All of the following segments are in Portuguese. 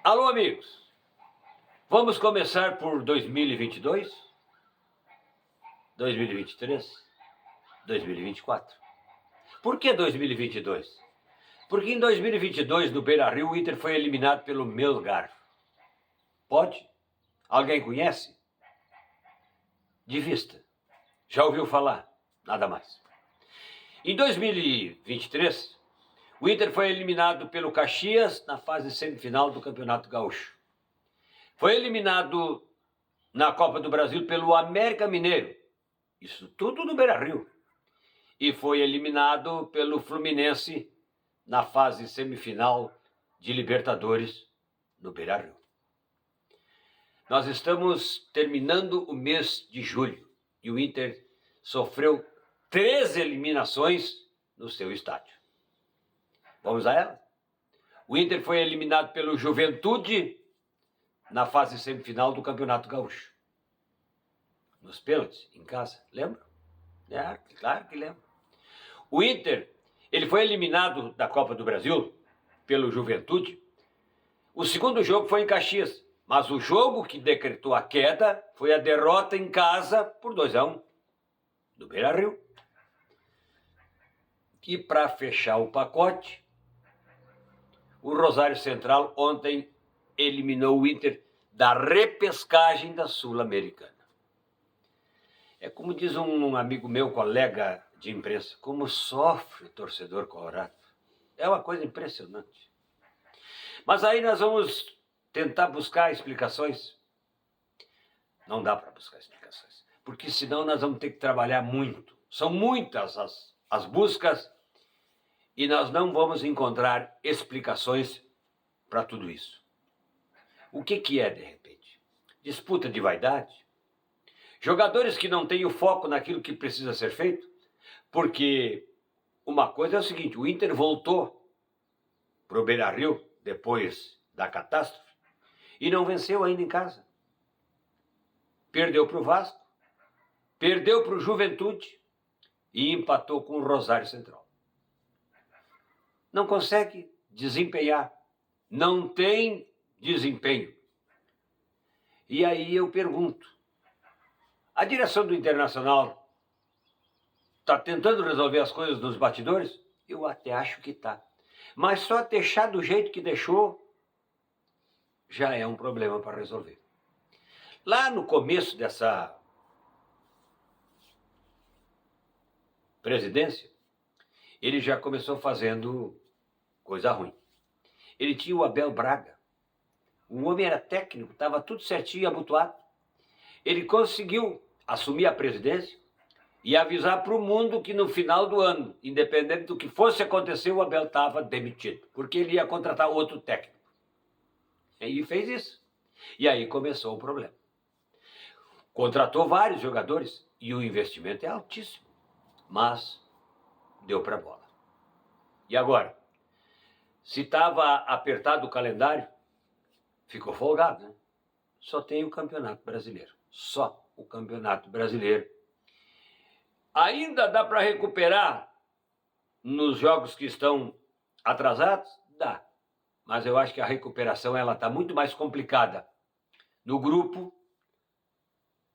Alô, amigos. Vamos começar por 2022, 2023, 2024. Por que 2022? Porque em 2022, no Beira-Rio, o Inter foi eliminado pelo Melgar. Pode? Alguém conhece? De vista. Já ouviu falar? Nada mais. Em 2023, o Inter foi eliminado pelo Caxias na fase semifinal do Campeonato Gaúcho. Foi eliminado na Copa do Brasil pelo América Mineiro. Isso tudo no Beira-Rio. E foi eliminado pelo Fluminense na fase semifinal de Libertadores no Beira-Rio. Nós estamos terminando o mês de julho e o Inter sofreu 3 eliminações no seu estádio. Vamos a ela? O Inter foi eliminado pelo Juventude na fase semifinal do Campeonato Gaúcho. Nos pênaltis, em casa, lembra? É, claro que lembro. O Inter, ele foi eliminado da Copa do Brasil pelo Juventude. O segundo jogo foi em Caxias, mas o jogo que decretou a queda foi a derrota em casa por 2-1 do Beira-Rio. E para fechar o pacote, o Rosário Central ontem eliminou o Inter da repescagem da Sul-Americana. É como diz um amigo meu, colega de imprensa, como sofre o torcedor colorado. É uma coisa impressionante. Mas aí nós vamos tentar buscar explicações. Não dá para buscar explicações, porque senão nós vamos ter que trabalhar muito. São muitas as buscas e nós não vamos encontrar explicações para tudo isso. O que é, de repente? Disputa de vaidade? Jogadores que não têm o foco naquilo que precisa ser feito? Porque uma coisa é o seguinte, o Inter voltou para o Beira-Rio depois da catástrofe e não venceu ainda em casa. Perdeu para o Vasco, perdeu para o Juventude e empatou com o Rosário Central. Não consegue desempenhar, não tem desempenho. E aí eu pergunto, a direção do Internacional está tentando resolver as coisas nos bastidores? Eu até acho que está. Mas só deixar do jeito que deixou já é um problema para resolver. Lá no começo dessa presidência, ele já começou fazendo coisa ruim. Ele tinha o Abel Braga. O homem era técnico, estava tudo certinho, abotoado. Ele conseguiu assumir a presidência e avisar para o mundo que no final do ano, independente do que fosse acontecer, o Abel estava demitido, porque ele ia contratar outro técnico. E fez isso. E aí começou o problema. Contratou vários jogadores e o investimento é altíssimo, mas deu para a bola. E agora? Se estava apertado o calendário, ficou folgado, né? Só tem o Campeonato Brasileiro. Só o Campeonato Brasileiro. Ainda dá para recuperar nos jogos que estão atrasados? Dá. Mas eu acho que a recuperação ela está muito mais complicada no grupo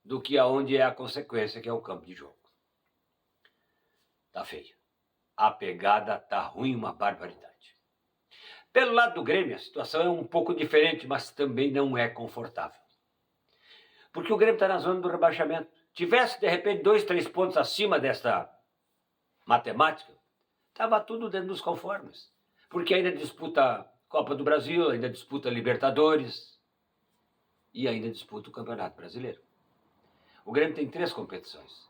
do que aonde é a consequência, que é o campo de jogo. Tá feio. A pegada tá ruim, uma barbaridade. Pelo lado do Grêmio, a situação é um pouco diferente, mas também não é confortável. Porque o Grêmio está na zona do rebaixamento. Tivesse, de repente, 2, 3 pontos acima desta matemática, estava tudo dentro dos conformes. Porque ainda disputa Copa do Brasil, ainda disputa Libertadores e ainda disputa o Campeonato Brasileiro. O Grêmio tem 3 competições.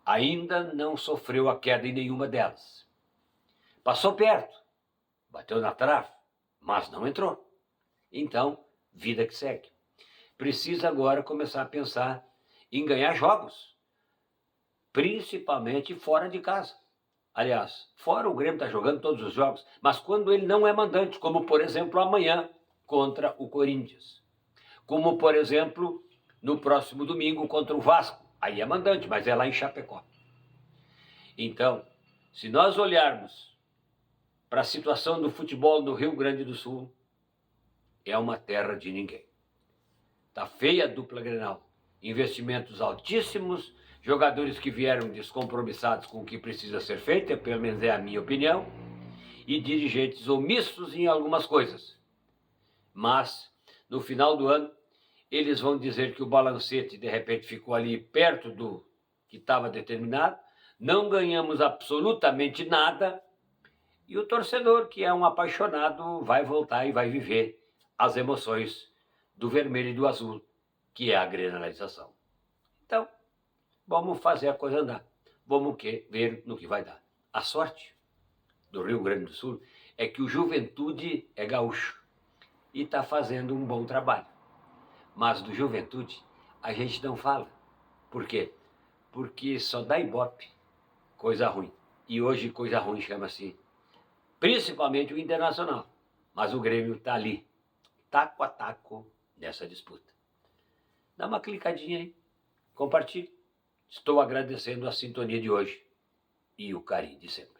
Ainda não sofreu a queda em nenhuma delas. Passou perto, bateu na trave, mas não entrou. Então, vida que segue. Precisa agora começar a pensar em ganhar jogos, principalmente fora de casa. Aliás, fora o Grêmio está jogando todos os jogos, mas quando ele não é mandante, como por exemplo amanhã contra o Corinthians. Como por exemplo no próximo domingo contra o Vasco. Aí é mandante, mas é lá em Chapecó. Então, se nós olharmos para a situação do futebol no Rio Grande do Sul, é uma terra de ninguém. Tá feia a dupla Grenal. Investimentos altíssimos, jogadores que vieram descompromissados com o que precisa ser feito, pelo menos é a minha opinião, e dirigentes omissos em algumas coisas. Mas, no final do ano, eles vão dizer que o balancete, de repente, ficou ali perto do que estava determinado, não ganhamos absolutamente nada, e o torcedor, que é um apaixonado, vai voltar e vai viver as emoções do vermelho e do azul, que é a grenalização. Então, vamos fazer a coisa andar. Vamos ver no que vai dar. A sorte do Rio Grande do Sul é que o Juventude é gaúcho e está fazendo um bom trabalho. Mas do Juventude a gente não fala. Por quê? Porque só dá ibope coisa ruim. E hoje coisa ruim chama-se principalmente o Internacional. Mas o Grêmio está ali, taco a taco, nessa disputa. Dá uma clicadinha aí, compartilhe. Estou agradecendo a sintonia de hoje e o carinho de sempre.